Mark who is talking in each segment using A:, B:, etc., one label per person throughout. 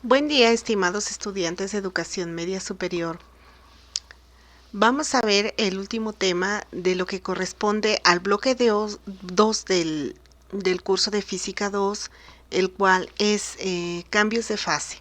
A: Buen día, estimados estudiantes de educación media superior. Vamos a ver el último tema de lo que corresponde al bloque 2 del curso de Física 2, el cual es cambios de fase.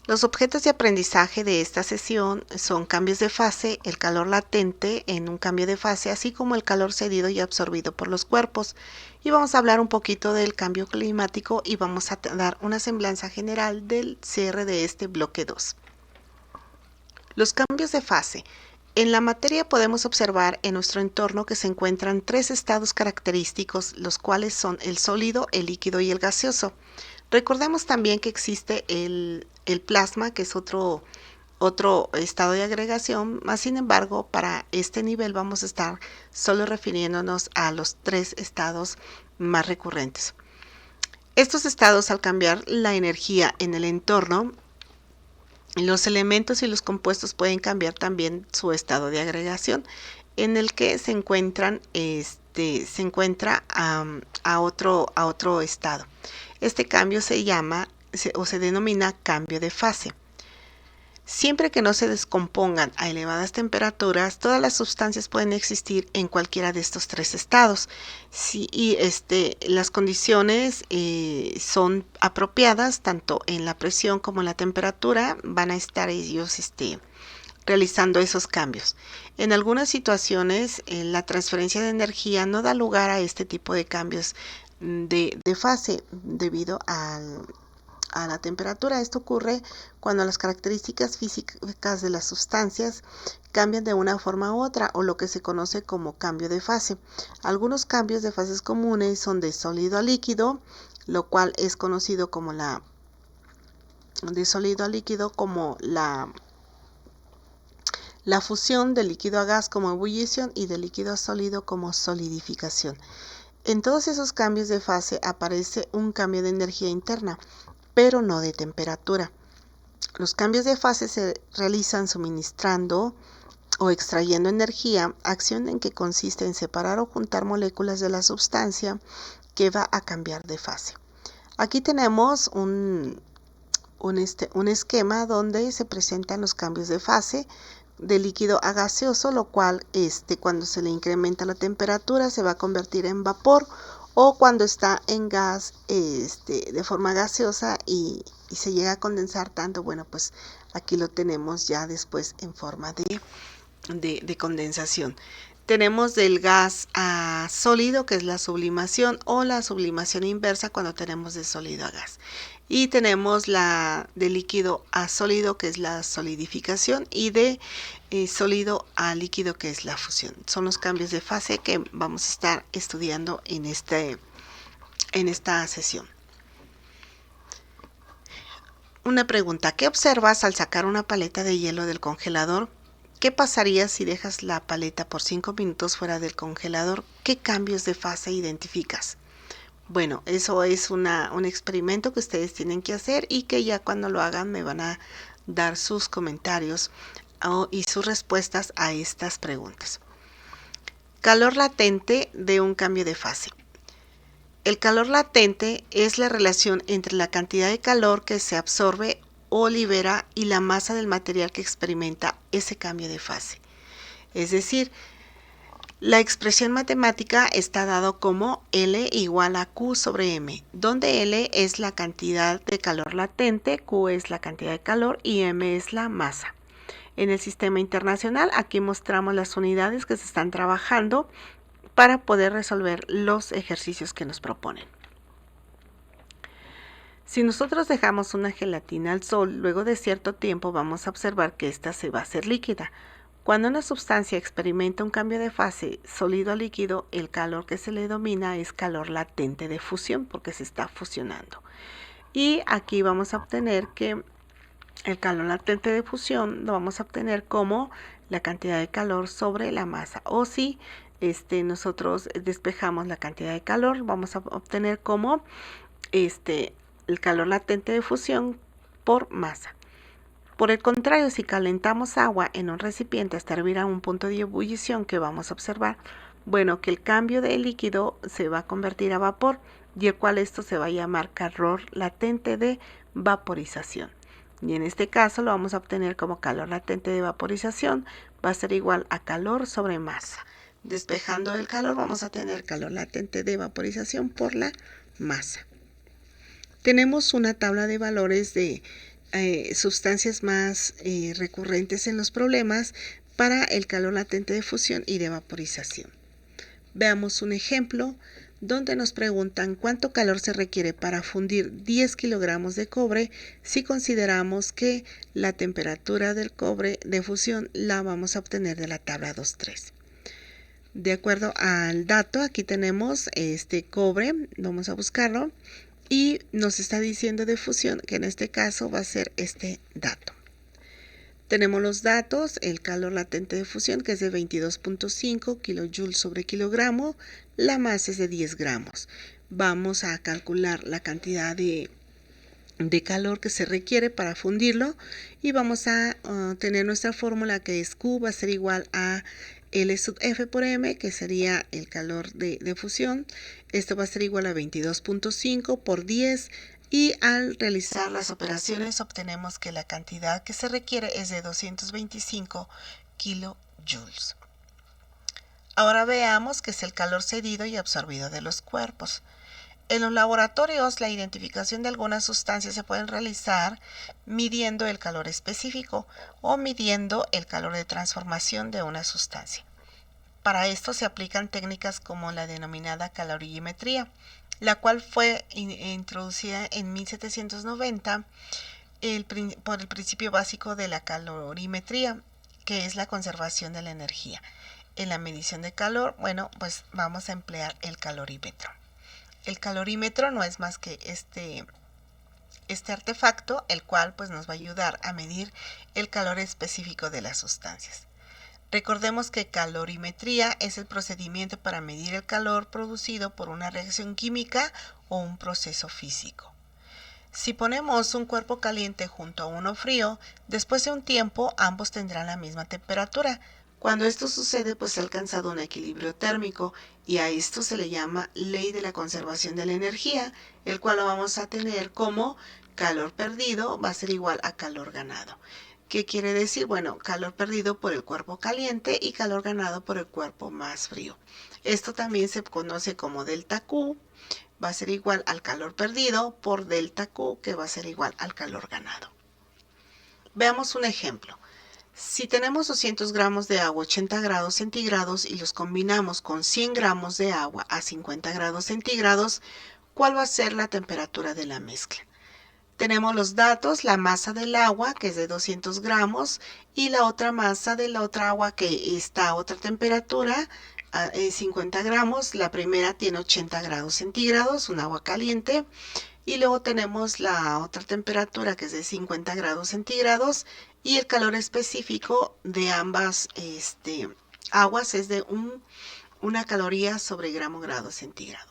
A: Los objetos de aprendizaje de esta sesión son cambios de fase, el calor latente en un cambio de fase, así como el calor cedido y absorbido por los cuerpos. Y vamos a hablar un poquito del cambio climático y vamos a dar una semblanza general del cierre de este bloque 2. Los cambios de fase. En la materia podemos observar en nuestro entorno que se encuentran tres estados característicos, los cuales son el sólido, el líquido y el gaseoso. Recordemos también que existe el plasma, que es otro estado de agregación, más sin embargo, para este nivel vamos a estar solo refiriéndonos a los tres estados más recurrentes. Estos estados, al cambiar la energía en el entorno, los elementos y los compuestos pueden cambiar también su estado de agregación, en el que se encuentra a otro estado. Este cambio se denomina cambio de fase. Siempre que no se descompongan a elevadas temperaturas, todas las sustancias pueden existir en cualquiera de estos tres estados. Las condiciones son apropiadas, tanto en la presión como en la temperatura, van a estar ellos realizando esos cambios. En algunas situaciones, la transferencia de energía no da lugar a este tipo de cambios de fase debido a la temperatura. Esto ocurre cuando las características físicas de las sustancias cambian de una forma u otra, o lo que se conoce como cambio de fase. Algunos cambios de fases comunes son de sólido a líquido, lo cual es conocido como la fusión de líquido a gas como ebullición y de líquido a sólido como solidificación. En todos esos cambios de fase aparece un cambio de energía interna, pero no de temperatura. Los cambios de fase se realizan suministrando o extrayendo energía, acción en que consiste en separar o juntar moléculas de la sustancia que va a cambiar de fase. Aquí tenemos un esquema donde se presentan los cambios de fase de líquido a gaseoso, lo cual cuando se le incrementa la temperatura se va a convertir en vapor, o cuando está en gas de forma gaseosa y se llega a condensar tanto, bueno, pues aquí lo tenemos ya después en forma de condensación. Tenemos del gas a sólido, que es la sublimación, o la sublimación inversa cuando tenemos de sólido a gas. Y tenemos la de líquido a sólido, que es la solidificación, y de sólido a líquido, que es la fusión. Son los cambios de fase que vamos a estar estudiando en esta sesión. Una pregunta: ¿qué observas al sacar una paleta de hielo del congelador? ¿Qué pasaría si dejas la paleta por 5 minutos fuera del congelador? ¿Qué cambios de fase identificas? Bueno, eso es un experimento que ustedes tienen que hacer y que ya cuando lo hagan me van a dar sus comentarios y sus respuestas a estas preguntas. Calor latente de un cambio de fase. El calor latente es la relación entre la cantidad de calor que se absorbe o libera y la masa del material que experimenta ese cambio de fase. Es decir, la expresión matemática está dado como L igual a Q sobre M, donde L es la cantidad de calor latente, Q es la cantidad de calor y M es la masa. En el sistema internacional, aquí mostramos las unidades que se están trabajando para poder resolver los ejercicios que nos proponen. Si nosotros dejamos una gelatina al sol, luego de cierto tiempo vamos a observar que ésta se va a hacer líquida. Cuando una sustancia experimenta un cambio de fase sólido a líquido, el calor que se le denomina es calor latente de fusión, porque se está fusionando. Y aquí vamos a obtener que el calor latente de fusión lo vamos a obtener como la cantidad de calor sobre la masa. O si nosotros despejamos la cantidad de calor, vamos a obtener como el calor latente de fusión por masa. Por el contrario, si calentamos agua en un recipiente hasta hervir a un punto de ebullición, que vamos a observar, bueno, que el cambio de líquido se va a convertir a vapor. y el cual esto se va a llamar calor latente de vaporización. Y en este caso lo vamos a obtener como calor latente de vaporización, va a ser igual a calor sobre masa. Despejando el calor vamos a tener calor latente de vaporización por la masa. Tenemos una tabla de valores de sustancias más recurrentes en los problemas para el calor latente de fusión y de vaporización. Veamos un ejemplo donde nos preguntan cuánto calor se requiere para fundir 10 kilogramos de cobre si consideramos que la temperatura del cobre de fusión la vamos a obtener de la tabla 2.3. De acuerdo al dato, aquí tenemos este cobre, vamos a buscarlo, y nos está diciendo de fusión que en este caso va a ser este dato. Tenemos los datos, el calor latente de fusión que es de 22.5 kilojoules sobre kilogramo, la masa es de 10 gramos. Vamos a calcular la cantidad de calor que se requiere para fundirlo y vamos a tener nuestra fórmula que es Q va a ser igual a L sub F por M, que sería el calor de fusión. Esto va a ser igual a 22.5 por 10 y al realizar las operaciones obtenemos que la cantidad que se requiere es de 225 kilojoules. Ahora veamos qué es el calor cedido y absorbido de los cuerpos. En los laboratorios, la identificación de algunas sustancias se pueden realizar midiendo el calor específico o midiendo el calor de transformación de una sustancia. Para esto se aplican técnicas como la denominada calorimetría, la cual fue introducida en 1790 por el principio básico de la calorimetría, que es la conservación de la energía. En la medición de calor, pues vamos a emplear el calorímetro. El calorímetro no es más que este artefacto, el cual pues nos va a ayudar a medir el calor específico de las sustancias. Recordemos que calorimetría es el procedimiento para medir el calor producido por una reacción química o un proceso físico. Si ponemos un cuerpo caliente junto a uno frío, después de un tiempo ambos tendrán la misma temperatura. Cuando esto sucede, pues se ha alcanzado un equilibrio térmico y a esto se le llama ley de la conservación de la energía, el cual lo vamos a tener como calor perdido va a ser igual a calor ganado. ¿Qué quiere decir? Bueno, calor perdido por el cuerpo caliente y calor ganado por el cuerpo más frío. Esto también se conoce como delta Q, va a ser igual al calor perdido por delta Q, que va a ser igual al calor ganado. Veamos un ejemplo. Si tenemos 200 gramos de agua a 80 grados centígrados y los combinamos con 100 gramos de agua a 50 grados centígrados, ¿cuál va a ser la temperatura de la mezcla? Tenemos los datos, la masa del agua, que es de 200 gramos, y la otra masa de la otra agua, que está a otra temperatura, 50 gramos. La primera tiene 80 grados centígrados, un agua caliente. Y luego tenemos la otra temperatura, que es de 50 grados centígrados, y el calor específico de ambas aguas es de una caloría sobre grado centígrado.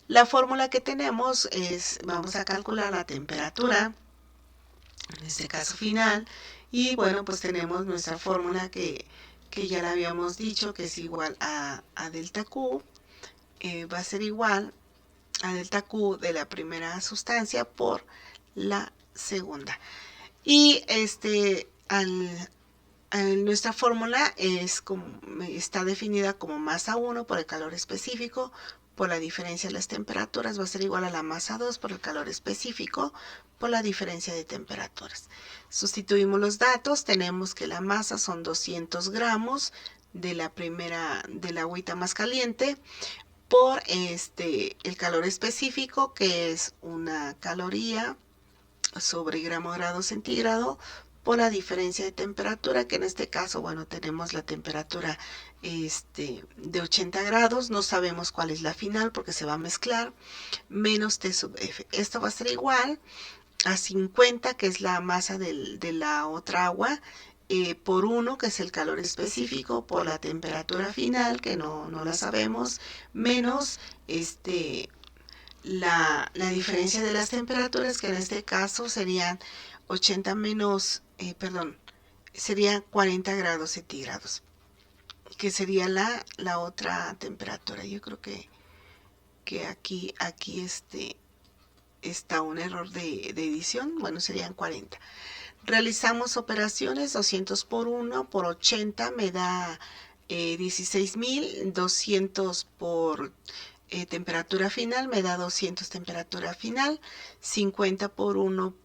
A: La fórmula que tenemos es, vamos a calcular la temperatura, en este caso final, y bueno, pues tenemos nuestra fórmula que ya la habíamos dicho, que es igual a delta Q, va a ser igual a delta Q de la primera sustancia por la segunda. Y nuestra fórmula está definida como masa 1 por el calor específico, por la diferencia de las temperaturas, va a ser igual a la masa 2 por el calor específico, por la diferencia de temperaturas. Sustituimos los datos, tenemos que la masa son 200 gramos de la agüita más caliente, por el calor específico, que es una caloría sobre grado centígrado, por la diferencia de temperatura, que en este caso, bueno, tenemos la temperatura de 80 grados, no sabemos cuál es la final porque se va a mezclar, menos T sub F. Esto va a ser igual a 50, que es la masa de la otra agua, por 1, que es el calor específico, por la temperatura final, que no la sabemos, menos la diferencia de las temperaturas, que en este caso serían 80 menos, serían 40 grados centígrados, que sería la otra temperatura. Yo creo que que aquí está un error de edición. Bueno, serían 40. Realizamos operaciones, 200 por 1 por 80 me da 16.000, 200 por temperatura final me da 200 temperatura final, 50 por 1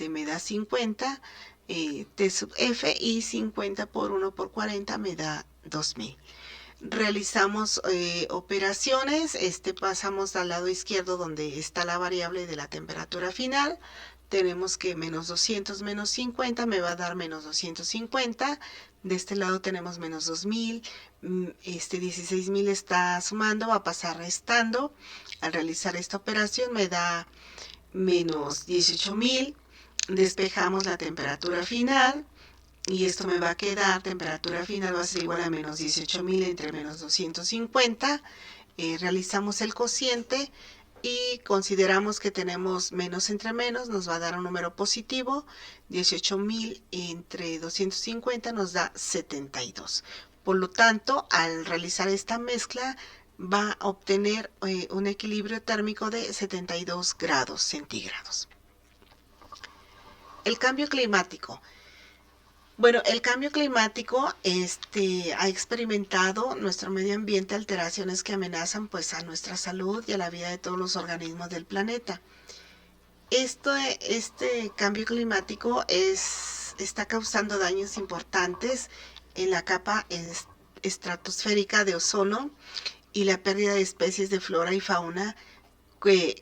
A: me da 50 T sub F, y 50 por 1 por 40 me da 2000. Realizamos operaciones, pasamos al lado izquierdo donde está la variable de la temperatura final. Tenemos que menos 200 menos 50 me va a dar menos 250. De este lado tenemos menos 2000. 16.000 está sumando, va a pasar restando. Al realizar esta operación me da menos 18.000. Despejamos la temperatura final. Y esto me va a quedar, temperatura final va a ser igual a menos 18.000 entre menos 250. Realizamos el cociente y consideramos que tenemos menos entre menos, nos va a dar un número positivo. 18.000 entre 250 nos da 72. Por lo tanto, al realizar esta mezcla, va a obtener un equilibrio térmico de 72 grados centígrados. El cambio climático. Bueno, el cambio climático ha experimentado nuestro medio ambiente alteraciones que amenazan pues a nuestra salud y a la vida de todos los organismos del planeta. Este cambio climático está causando daños importantes en la capa estratosférica de ozono y la pérdida de especies de flora y fauna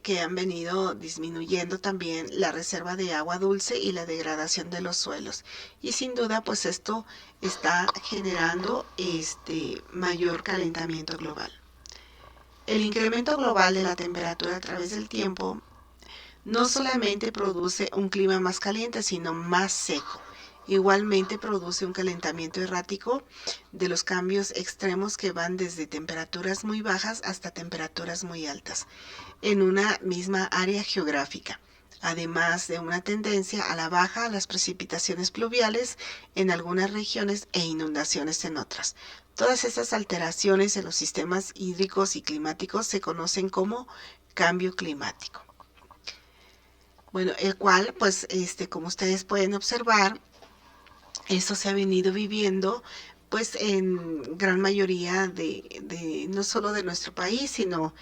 A: que han venido disminuyendo también la reserva de agua dulce y la degradación de los suelos. Y sin duda, pues esto está generando mayor calentamiento global. El incremento global de la temperatura a través del tiempo no solamente produce un clima más caliente, sino más seco. Igualmente produce un calentamiento errático de los cambios extremos que van desde temperaturas muy bajas hasta temperaturas muy altas en una misma área geográfica, además de una tendencia a la baja a las precipitaciones pluviales en algunas regiones e inundaciones en otras. Todas estas alteraciones en los sistemas hídricos y climáticos se conocen como cambio climático. Bueno, el cual, pues, como ustedes pueden observar, esto se ha venido viviendo pues en gran mayoría no solo de nuestro país, sino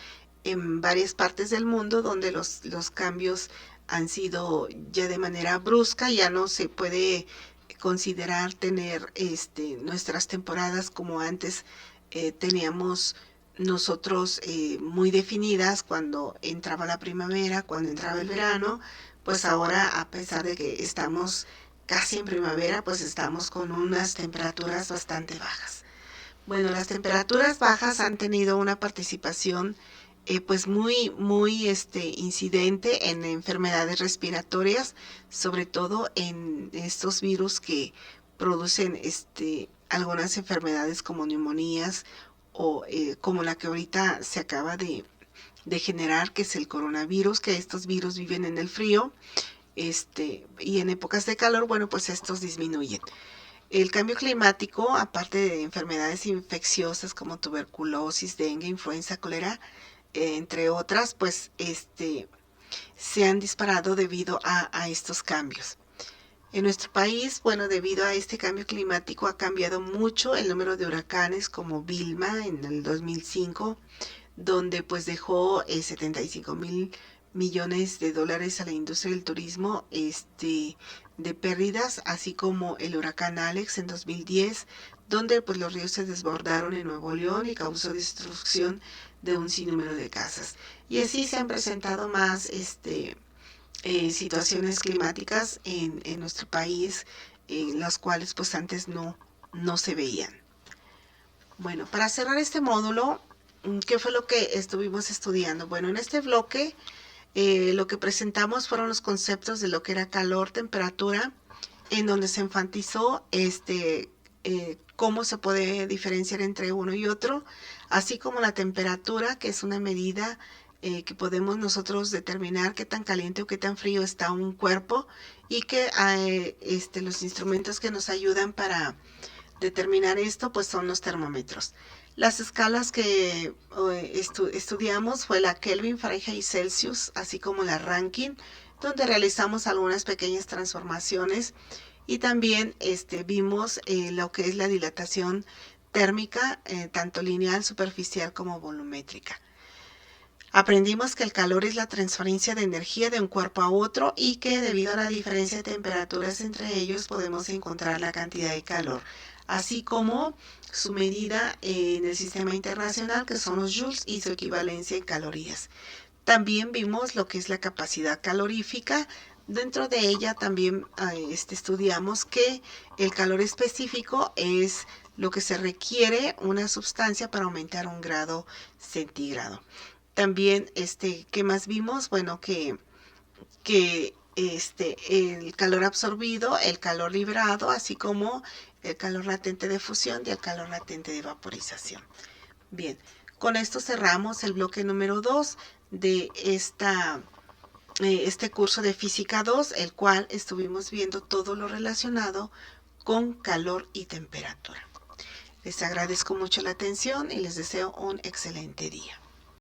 A: en varias partes del mundo donde los cambios han sido ya de manera brusca. Ya no se puede considerar tener nuestras temporadas como antes teníamos nosotros muy definidas, cuando entraba la primavera, cuando entraba el verano. Pues ahora, a pesar de que estamos casi en primavera, pues estamos con unas temperaturas bastante bajas. Bueno, las temperaturas bajas han tenido una participación pues muy incidente en enfermedades respiratorias, sobre todo en estos virus que producen algunas enfermedades como neumonías o como la que ahorita se acaba de generar, que es el coronavirus, que estos virus viven en el frío y en épocas de calor, bueno, pues estos disminuyen. El cambio climático, aparte de enfermedades infecciosas como tuberculosis, dengue, influenza, cólera, entre otras, pues se han disparado debido a estos cambios. En nuestro país, bueno, debido a este cambio climático ha cambiado mucho el número de huracanes, como Vilma en el 2005, donde pues dejó 75.000 millones de dólares a la industria del turismo de pérdidas, así como el huracán Alex en 2010, donde pues los ríos se desbordaron en Nuevo León y causó destrucción de un sinnúmero de casas. Y así se han presentado más situaciones climáticas en nuestro país, las cuales pues antes no se veían. Bueno, para cerrar este módulo, ¿qué fue lo que estuvimos estudiando? Bueno, en este bloque lo que presentamos fueron los conceptos de lo que era calor, temperatura, en donde se enfatizó cómo se puede diferenciar entre uno y otro, así como la temperatura, que es una medida que podemos nosotros determinar qué tan caliente o qué tan frío está un cuerpo, y que los instrumentos que nos ayudan para determinar esto pues son los termómetros. Las escalas que estudiamos fue la Kelvin, Fahrenheit y Celsius, así como la Rankine, donde realizamos algunas pequeñas transformaciones y también vimos lo que es la dilatación térmica, tanto lineal, superficial como volumétrica. Aprendimos que el calor es la transferencia de energía de un cuerpo a otro y que debido a la diferencia de temperaturas entre ellos podemos encontrar la cantidad de calor, así como su medida en el sistema internacional, que son los joules, y su equivalencia en calorías. También vimos lo que es la capacidad calorífica. Dentro de ella también estudiamos que el calor específico es lo que se requiere una sustancia para aumentar 1 grado centígrado. También, ¿qué más vimos? Bueno, que el calor absorbido, el calor liberado, así como el calor latente de fusión y el calor latente de vaporización. Bien, con esto cerramos el bloque número 2 de este curso de Física 2, el cual estuvimos viendo todo lo relacionado con calor y temperatura. Les agradezco mucho la atención y les deseo un excelente día.